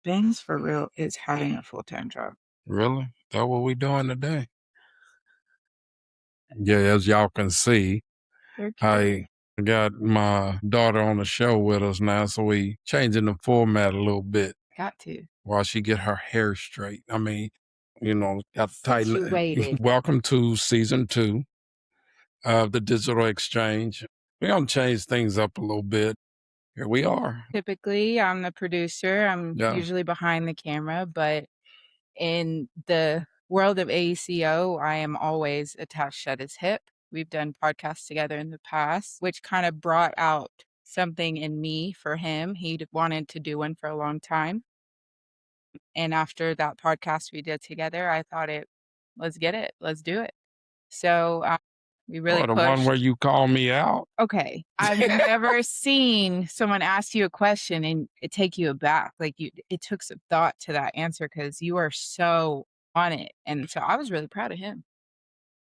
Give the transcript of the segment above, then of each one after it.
Ben's for real is having a full-time job. Really? That what we doing today? Yeah, as y'all can see, They're cute. I got my daughter on the show with us now, so we changing the format a little bit Got to. while she get her hair straight. I mean, got to tighten. You waited. Welcome to season 2 of the Digital Exchange. We're gonna change things up a little bit. Here we are. Typically, I'm the producer. I'm Yeah. usually behind the camera, but in the world of AECO, I am always attached at his hip. We've done podcasts together in the past, which kind of brought out something in me for him. He'd wanted to do one for a long time. And after that podcast we did together, I thought let's get it, let's do it. So we really the one where pushed. you call me out. Okay, I've never seen someone ask you a question and it take you aback. Like it took some thought to that answer because you are so on it. And so I was really proud of him.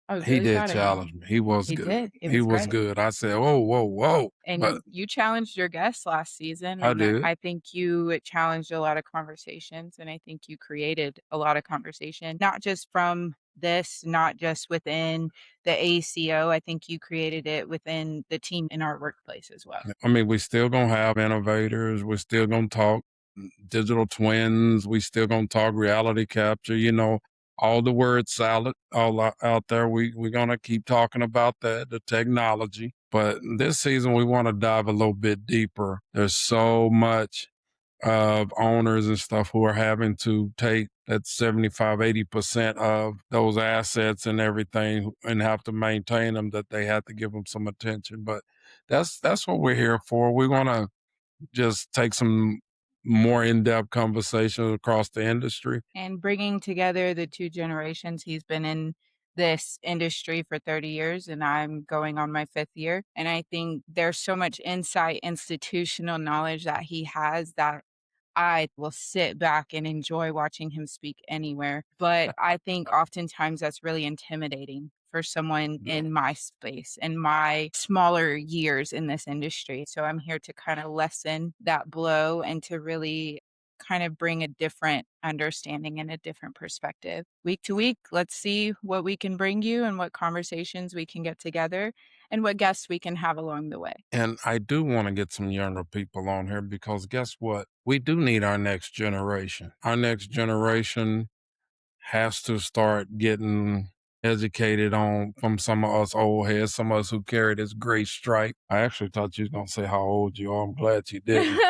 I was He really did proud of him. challenge me. He was He good. did. It He was was great. good. I said, "Whoa, whoa, whoa!" And But you challenged your guests last season, I and did. I think you challenged a lot of conversations, and I think you created a lot of conversation, not just from this, not just within the ACO. I think you created it within the team in our workplace as well. I mean, we still gonna have innovators. We're still gonna talk digital twins. We still gonna talk reality capture. All the word salad all out there. We're gonna keep talking about that, the technology. But this season, we want to dive a little bit deeper. There's so much of owners and stuff who are having to take that 75-80% of those assets and everything and have to maintain them, that they have to give them some attention. But that's what we're here for. We want to just take some more in-depth conversations across the industry. And bringing together the two generations. He's been in this industry for 30 years and I'm going on my 5th year. And I think there's so much insight, institutional knowledge that he has that I will sit back and enjoy watching him speak anywhere. But I think oftentimes that's really intimidating for someone in my space and my smaller years in this industry. So I'm here to kind of lessen that blow and to really kind of bring a different understanding and a different perspective. Week to week, let's see what we can bring you and what conversations we can get together and what guests we can have along the way. And I do want to get some younger people on here because guess what? We do need our next generation. Our next generation has to start getting educated from some of us old heads, some of us who carry this gray stripe. I actually thought you was going to say how old you are. I'm glad you didn't.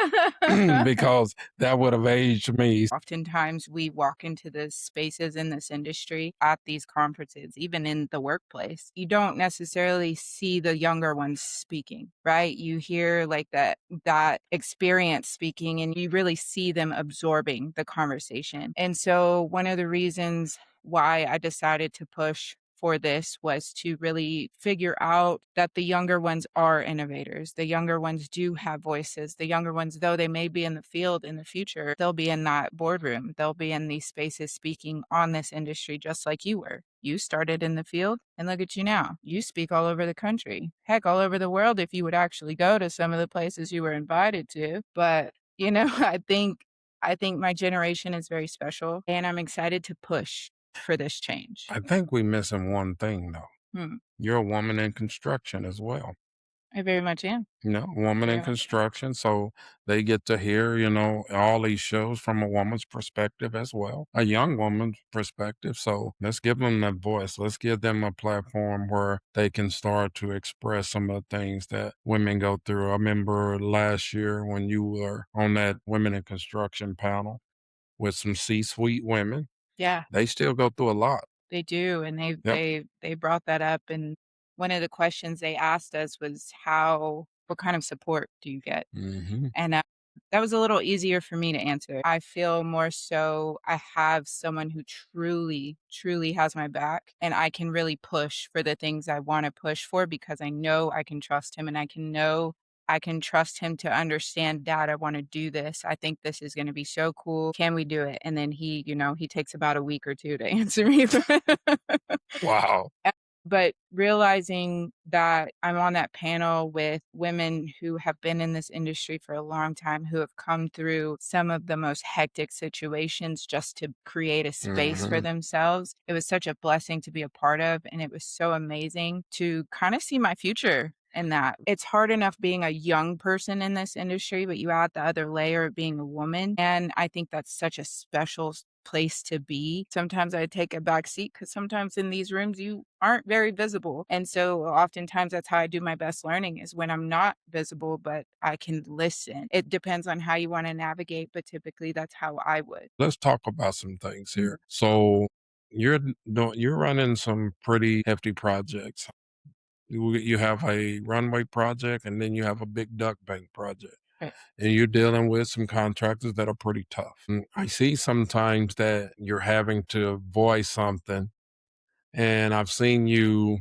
Because that would have aged me. Oftentimes we walk into the spaces in this industry at these conferences, even in the workplace. You don't necessarily see the younger ones speaking, right? You hear like that experience speaking and you really see them absorbing the conversation. And so one of the reasons why I decided to push for this was to really figure out that the younger ones are innovators. The younger ones do have voices. The younger ones, though they may be in the field in the future, they'll be in that boardroom. They'll be in these spaces speaking on this industry just like you were. You started in the field and look at you now. You speak all over the country, heck, all over the world if you would actually go to some of the places you were invited to. But, I think my generation is very special and I'm excited to push for this change. I think we're missing one thing though. You're a woman in construction as well. I very much am. Woman in construction. So they get to hear, all these shows from a woman's perspective as well, a young woman's perspective. So let's give them that voice. Let's give them a platform where they can start to express some of the things that women go through. I remember last year when you were on that Women in Construction panel with some C-suite women. Yeah. They still go through a lot. They do, and they brought that up, and one of the questions they asked us was what kind of support do you get? And that was a little easier for me to answer. I feel more so I have someone who truly, truly has my back, and I can really push for the things I want to push for because I know I can trust him, and I can trust him to understand, Dad, I want to do this. I think this is going to be so cool. Can we do it? And then he takes about a week or 2 to answer me. Wow. But realizing that I'm on that panel with women who have been in this industry for a long time, who have come through some of the most hectic situations just to create a space for Mhm. themselves, it was such a blessing to be a part of, and it was so amazing to kind of see my future in that. It's hard enough being a young person in this industry, but you add the other layer of being a woman, and I think that's such a special place to be. Sometimes I take a back seat because sometimes in these rooms you aren't very visible. And so oftentimes that's how I do my best learning is when I'm not visible, but I can listen. It depends on how you want to navigate, but typically that's how I would. Let's talk about some things here. So you're running some pretty hefty projects. You have a runway project, and then you have a big duck bank project, Right. and you're dealing with some contractors that are pretty tough. And I see sometimes that you're having to voice something, and I've seen you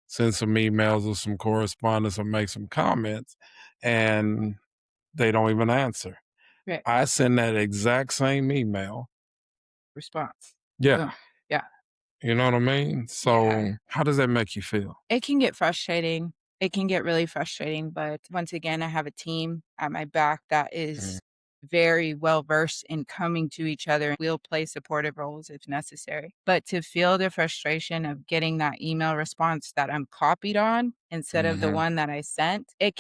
send some emails or some correspondence or make some comments, and they don't even answer. Right. I send that exact same email. Response. Yeah, Ugh. Yeah. you know what I mean? Yeah. So, how does that make you feel? It can get frustrating. It can get really frustrating, but once again, I have a team at my back that Mm, is very well versed in coming to each other. We'll play supportive roles if necessary. But to feel the frustration of getting that email response that I'm copied on instead of the mhm, one that I sent, it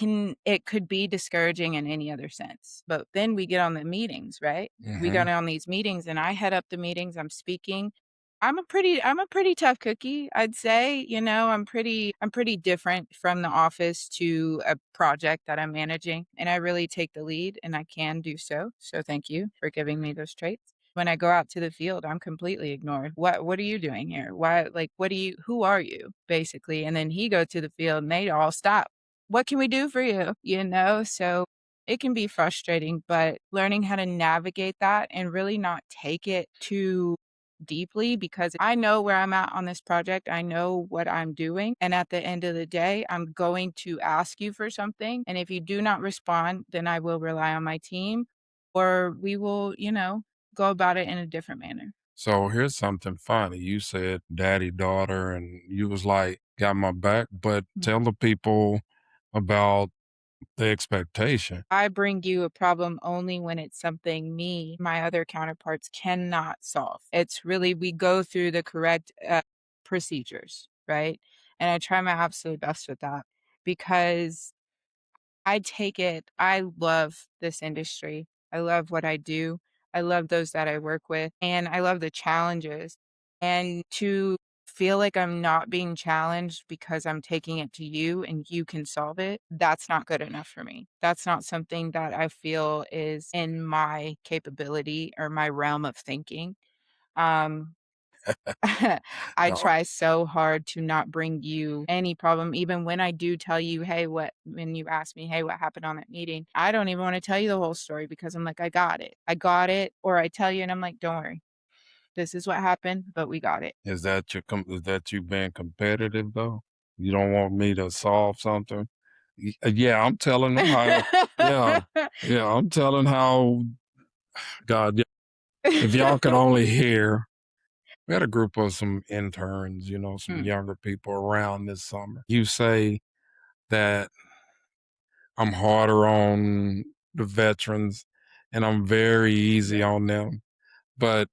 could be discouraging in any other sense. But then we get on the meetings, right? We got mhm. on these meetings and I head up the meetings, I'm speaking. I'm a pretty tough cookie, I'd say, I'm pretty different from the office to a project that I'm managing, and I really take the lead, and I can do so. So thank you for giving me those traits. When I go out to the field, I'm completely ignored. What are you doing here? Why like who are you? Basically. And then he goes to the field and they all stop. What can we do for you? So it can be frustrating, but learning how to navigate that and really not take it too deeply because I know where I'm at on this project. I know what I'm doing. And at the end of the day, I'm going to ask you for something. And if you do not respond, then I will rely on my team or we will, go about it in a different manner. So, here's something funny. You said daddy, daughter, and you was like, got my back, but Mm. tell the people about the expectation. I bring you a problem only when it's something my other counterparts cannot solve. It's really, we go through the correct procedures, right? And I try my absolute best with that because I love this industry. I love what I do. I love those that I work with, and I love the challenges. And to feel like I'm not being challenged because I'm taking it to you and you can solve it, that's not good enough for me. That's not something that I feel is in my capability or my realm of thinking. Um, I No, try so hard to not bring you any problem, even when I do tell you, "Hey, when you ask me, 'Hey, what happened on that meeting?'" I don't even wanna tell you the whole story because I'm like, "I got it. I got it," or I tell you and I'm like, "Don't worry. This is what happened, but we got it." is that you being competitive though? You don't want me to solve something? Yeah, I'm telling them how. Yeah, yeah, I'm telling how. God, yeah, if y'all could only hear. We had a group of some interns, some Mm, younger people around this summer. You say that I'm harder on the veterans and I'm very easy right, on them. But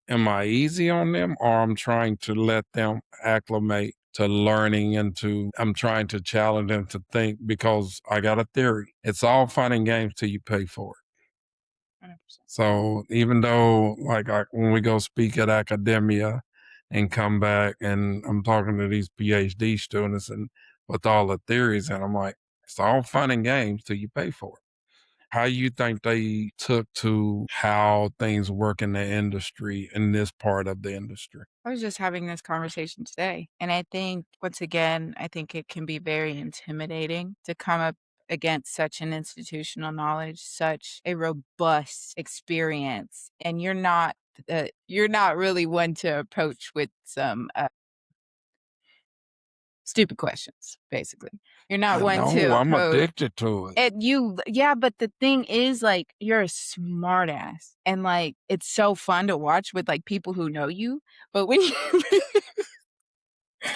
am I easy on them or I'm trying to let them acclimate to learning and I'm trying to challenge them to think because I got a theory. It's all fun and games till you pay for it. 100%. So even though like when we go speak at academia and come back and I'm talking to these PhD students and with all the theories and I'm like, it's all fun and games till you pay for it. How you think they took to how things work in the industry in this part of the industry? I was just having this conversation today, and I think, once again, I think it can be very intimidating to come up against such an institutional knowledge, such a robust experience, and you're not really one to approach with some, stupid questions, basically. You're not I one to know I'm approach addicted to it. and yeah, but the thing is, like, you're a smart ass, and, like, it's so fun to watch with, like, people who know you, but when you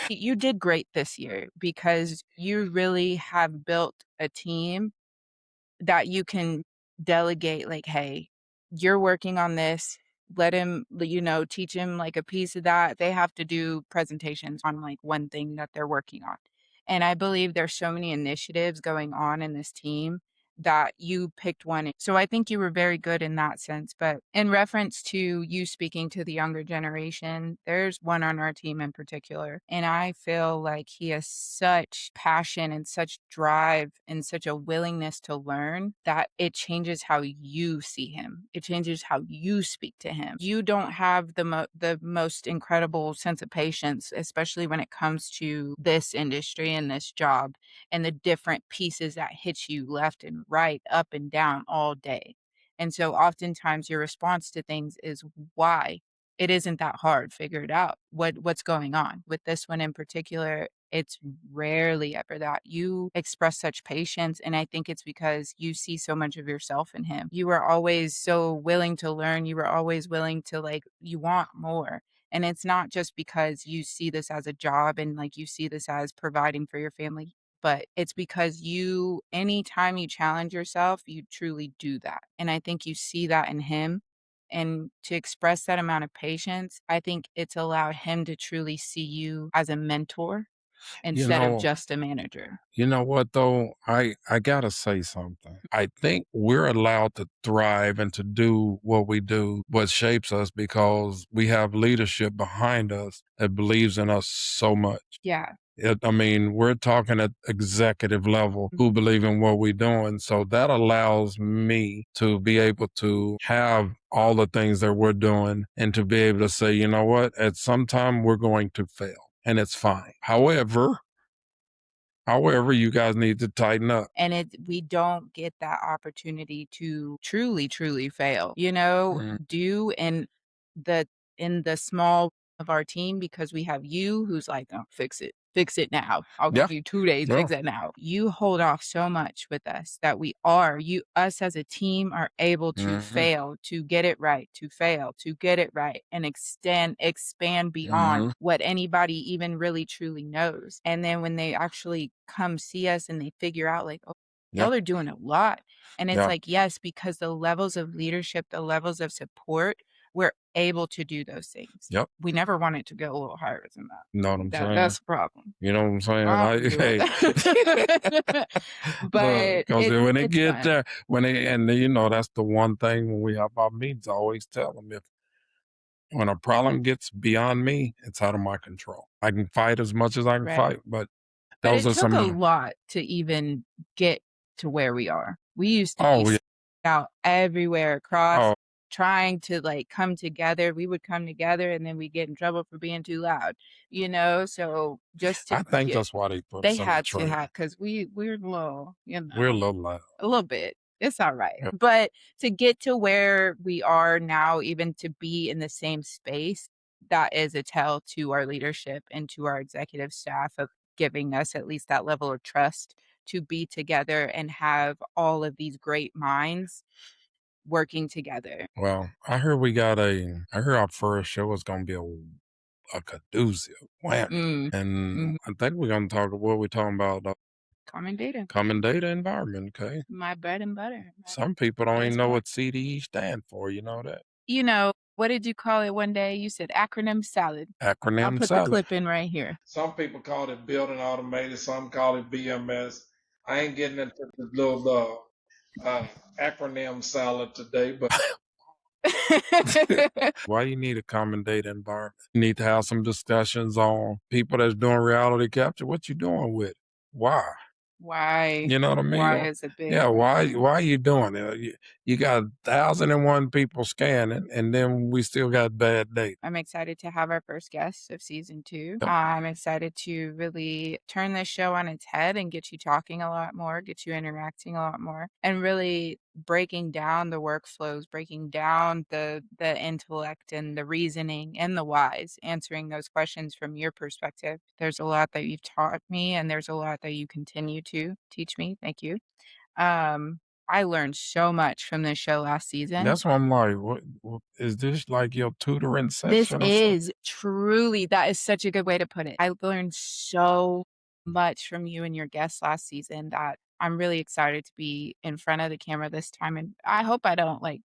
You did great this year because you really have built a team that you can delegate, like, "Hey, you're working on this. Let him, teach him, like, a piece of that." They have to do presentations on, like, one thing that they're working on. And I believe there's so many initiatives going on in this team that you picked one. So I think you were very good in that sense. But in reference to you speaking to the younger generation, there's one on our team in particular. And I feel like he has such passion and such drive and such a willingness to learn that it changes how you see him. It changes how you speak to him. You don't have the most incredible sense of patience, especially when it comes to this industry and this job and the different pieces that hit you left and right, up and down all day. And so oftentimes your response to things is why? It isn't that hard. Figure it out. What's going on? With this one in particular, it's rarely ever that. You express such patience, and I think it's because you see so much of yourself in him. You were always so willing to learn. You were always willing to, like, you want more. And it's not just because you see this as a job and, like, you see this as providing for your family, but it's because anytime you challenge yourself, you truly do that. And I think you see that in him. And to express that amount of patience, I think it's allowed him to truly see you as a mentor You instead of know, just a manager. you know what though? I gotta say something. I think we're allowed to thrive and to do what we do, what shapes us because we have leadership behind us that believes in us so much. Yeah. I mean, we're talking at executive level Mhm. who believe in what we're doing. So that allows me to be able to have all the things that we're doing and to be able to say, you know what, at some time we're going to fail and it's fine. However, you guys need to tighten up. And we don't get that opportunity to truly, truly fail, Mm, do the in the small of our team because we have you who's like, "Oh, fix it. Fix it now. I'll yeah, give you 2 days, yeah. fix it now." You hold off so much with us that us as a team are able to Mhm, fail, to get it right, to fail, to get it right, and expand beyond mhm. what anybody even really truly knows. And then when they actually come see us and they figure out like, "Oh, Yeah, y'all are doing a lot." And it's yeah, like, yes, because the levels of leadership, the levels of support, we're able to do those things. yep. We never want it to go a little higher than that. You know what I'm saying? That's a problem. You know what I'm saying? I I can do hey, it. But because when they it's get fun. there, when they and you know that's the one thing when we have our meetings, I always tell them if when a problem gets beyond me, it's out of my control. I can fight as much as I can Right. fight, but But those it are took a some. lot to even get to where we are. We used to be Oh yeah, out everywhere across oh, trying to, like, come together. We would come together and then we get in trouble for being too loud, So just to I think get that's why they put they us in the had to trade. have because we're low, We're a little loud. a little bit. It's alright. Yep. But to get to where we are now, even to be in the same space, that is a tell to our leadership and to our executive staff of giving us at least that level of trust to be together and have all of these great minds working together. Well, I heard our first show is gonna be a Caduceus whammy. Mm. And Mhm. I think we're gonna talk what we're talking about Common data. common data environment, okay? My bread and butter. My Some people don't bread even is know born. what CDE stand for, you know that? What did you call it one day? You said acronym salad. I'll Acronym put the salad. clip in right here. Some people call it building automated, some call it BMS. I ain't getting into the little acronym salad today, but why you need a common data environment? You need to have some discussions on people that's doing reality capture. What you doing with it? Why? Why? You know what I mean? Why is a big Yeah, one. why are you doing it? You got 1,001 people scanning, and then we still got bad data. I'm excited to have our first guest of season 2. Yep. I'm excited to really turn this show on its head and get you talking a lot more, get you interacting a lot more, and really breaking down the workflows, breaking down the intellect and the reasoning and the whys, answering those questions from your perspective. There's a lot that you've taught me and there's a lot that you continue to teach me. Thank you. Um I learned so much from this show last season. That's why I'm like, what is this like your tutoring This session or something? is truly that is such a good way to put it. I learned so much from you and your guests last season that I'm really excited to be in front of the camera this time, and I hope I don't, like,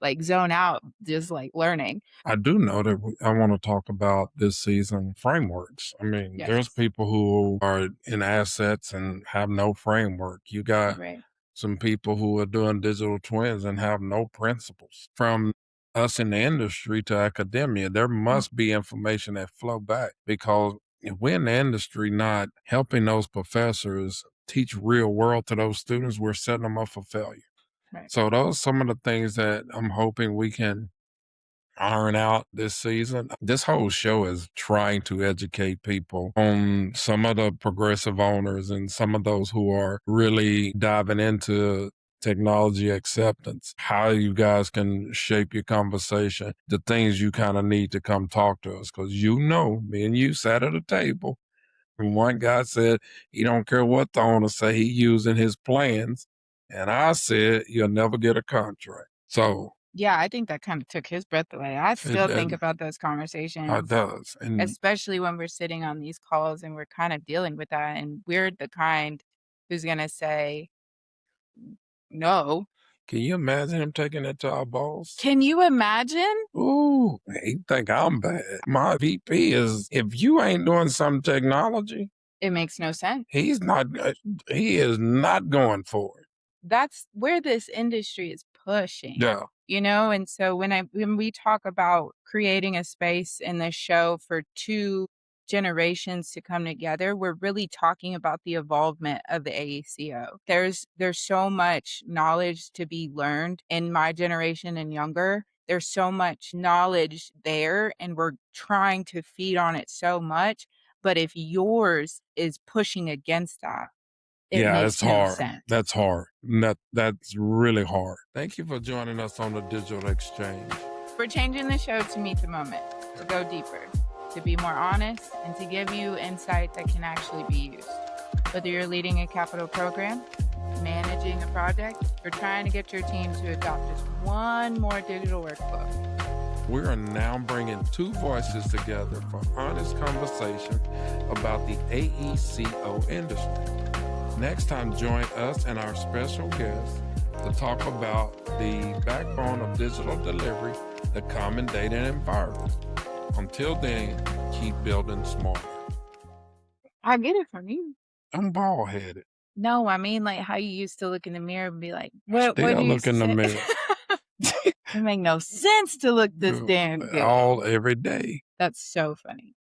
like, zone out just, like, learning. I do know that I want to talk about this season frameworks. I mean, there's Yes. people who are in assets and have no framework. You got Right. some people who are doing digital twins and have no principles. From us in the industry to academia, there Mm, must be information that flow back because if we're in the industry not helping those professors teach real world to those students, we're setting them up for failure. right. So those are some of the things that I'm hoping we can iron out this season. This whole show is trying to educate people on some of the progressive owners and some of those who are really diving into technology acceptance, how you guys can shape your conversation, the things you kind of need to come talk to us. Cause me and you sat at a table and one guy said he don't care what the owner say, he using his plans. And I said, you'll never get a contract. So Yeah, I think that kinda took his breath away. I it, still think about those it conversations, does. And especially when we're sitting on these calls and we're kind of dealing with that, and we're the kind who's gonna say, "No." can you imagine him taking it to our boss? Can you imagine? Ooh, he think I'm bad. My VP is, if you ain't doing some technology, It makes no sense. he's not, he is not going for it. That's where this industry is pushing, Yeah. and so when we talk about creating a space in this show for 2 generations to come together, we're really talking about the evolvement of the AECO. There's so much knowledge to be learned in my generation and younger. There's so much knowledge there, and we're trying to feed on it so much, but if yours is pushing against that, it Yeah, makes it's no hard. sense. That's hard. That's really hard. Thank you for joining us on the digital exchange. For changing the show to meet the moment, to go deeper, to be more honest, and to give you insight that can actually be used. Whether you're leading a capital program, managing a project, or trying to get your team to adopt just one more digital workflow. We are now bringing two voices together for honest conversation about the AECO industry. Next time, join us and our special guest to talk about the backbone of digital delivery, the common data environment. Until then, keep building smarter. I get it from you. I'm bald headed. No, I mean, like, how you used to look in the mirror and be like, "What do Still you look in the say?" mirror. It make no sense to look this damn good. All every day. That's so funny.